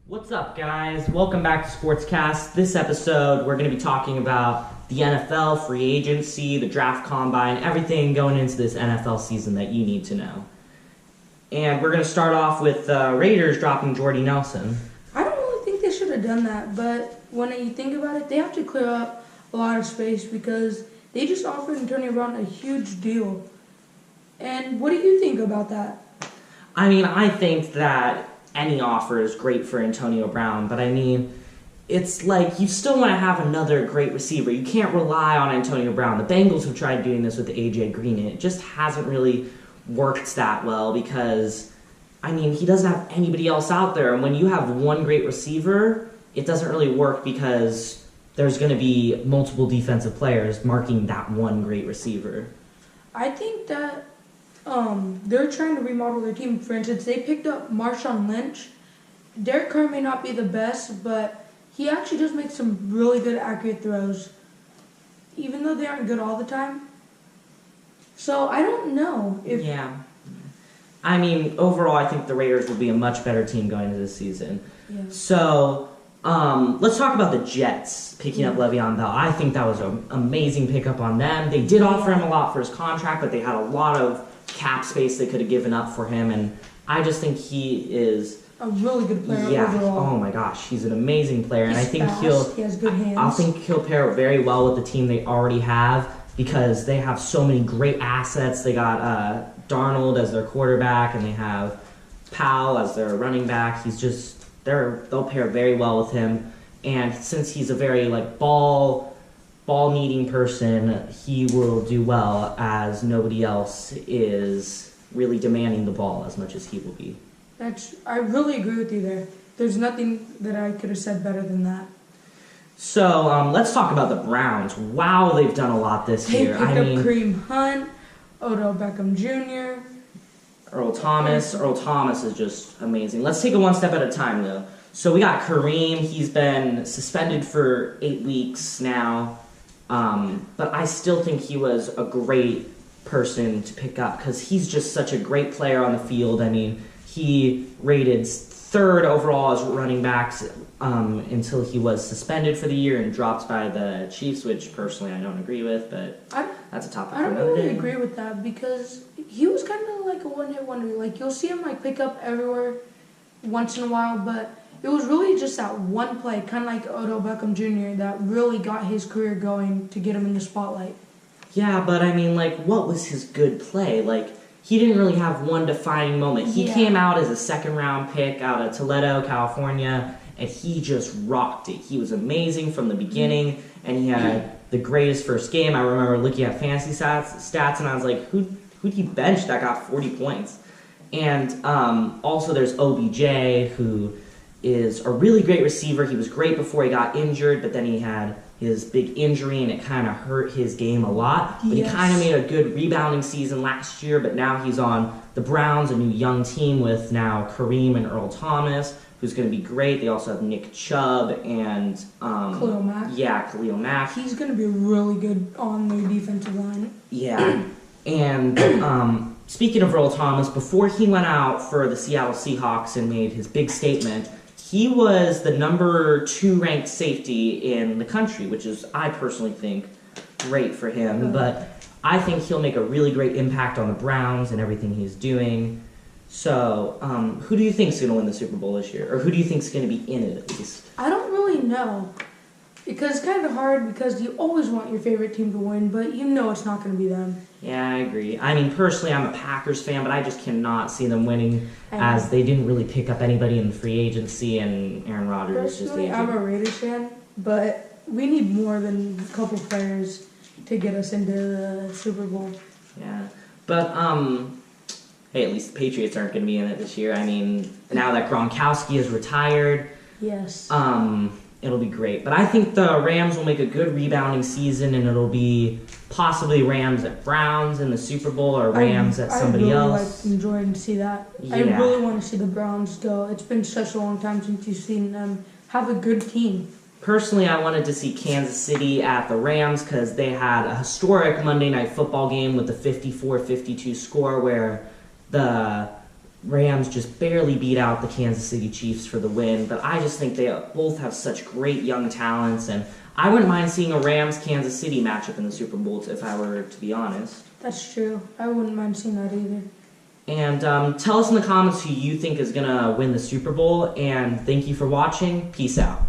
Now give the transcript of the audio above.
What's up, guys? Welcome back to Sportscast. This episode, we're going to be talking about the NFL, free agency, the draft combine, everything going into this NFL season that you need to know. And we're going to start off with Raiders dropping Jordy Nelson. I don't really think they should have done that, but when you think about it, they have to clear up a lot of space because they just offered Antonio Brown a huge deal. And what do you think about that? I mean, I think that any offer is great for Antonio Brown, but I mean, it's like you still want to have another great receiver. You can't rely on Antonio Brown. The Bengals have tried doing this with AJ Green, and it just hasn't really worked that well because, I mean, he doesn't have anybody else out there. And when you have one great receiver, it doesn't really work because there's going to be multiple defensive players marking that one great receiver. I think that they're trying to remodel their team. For instance, they picked up Marshawn Lynch. Derek Carr may not be the best, but he actually does make some really good, accurate throws, even though they aren't good all the time. So I don't know if... Yeah. I mean, overall, I think the Raiders will be a much better team going into this season. Yeah. So, let's talk about the Jets picking up Le'Veon Bell. I think that was an amazing pickup on them. They did offer him a lot for his contract, but they had a lot of cap space they could have given up for him, and I just think he is a really good player overall. Oh my gosh, he's an amazing player, and I think he has good hands. I think he'll pair very well with the team they already have because they have so many great assets. They got Darnold as their quarterback, and they have Powell as their running back. They'll pair very well with him, and since he's a very ball needing person, he will do well as nobody else is really demanding the ball as much as he will be. I really agree with you there. There's nothing that I could have said better than that. So let's talk about the Browns. Wow, they've done a lot this year. They picked up Kareem Hunt, Odell Beckham Jr., Earl Thomas. Earl Thomas is just amazing. Let's take it one step at a time, though. So we got Kareem. He's been suspended for 8 weeks now. But I still think he was a great person to pick up because he's just such a great player on the field. I mean, he rated third overall as running backs until he was suspended for the year and dropped by the Chiefs, which personally I don't agree with, but that's a topic for another day. I don't really agree with that because he was kind of like a one-hit wonder. Like, you'll see him pick up everywhere once in a while, but it was really just that one play, kind of like Odell Beckham Jr., that really got his career going to get him in the spotlight. Yeah, but I mean, what was his good play? He didn't really have one defining moment. He came out as a second-round pick out of Toledo, California, and he just rocked it. He was amazing from the beginning, and he had the greatest first game. I remember looking at fantasy stats and I was like, who'd he bench that got 40 points? And also there's OBJ, who is a really great receiver. He was great before he got injured, but then he had his big injury, and it kind of hurt his game a lot. But he kind of made a good rebounding season last year, but now he's on the Browns, a new young team with now Kareem and Earl Thomas, who's going to be great. They also have Nick Chubb and Khalil Mack. Yeah, Khalil Mack. He's going to be really good on their defensive line. Yeah. And speaking of Earl Thomas, before he went out for the Seattle Seahawks and made his big statement, he was the number 2 ranked safety in the country, which is, I personally think, great for him. But I think he'll make a really great impact on the Browns and everything he's doing. So, who do you think is going to win the Super Bowl this year? Or who do you think is going to be in it, at least? I don't really know. Because it's kind of hard because you always want your favorite team to win, but you know it's not going to be them. Yeah, I agree. I mean, personally, I'm a Packers fan, but I just cannot see them winning as they didn't really pick up anybody in the free agency, and Aaron Rodgers is just Personally, I'm a Raiders fan, but we need more than a couple players to get us into the Super Bowl. Yeah, but hey, at least the Patriots aren't going to be in it this year. I mean, now that Gronkowski is retired, yes, it'll be great. But I think the Rams will make a good rebounding season, and it'll be possibly Rams at Browns in the Super Bowl or Rams at somebody else. I really enjoying to see that. Yeah. I really want to see the Browns go. It's been such a long time since you've seen them have a good team. Personally, I wanted to see Kansas City at the Rams because they had a historic Monday Night Football game with the 54-52 score where the Rams just barely beat out the Kansas City Chiefs for the win, but I just think they both have such great young talents, and I wouldn't mind seeing a Rams-Kansas City matchup in the Super Bowl, if I were to be honest. That's true. I wouldn't mind seeing that either. And tell us in the comments who you think is going to win the Super Bowl, and thank you for watching. Peace out.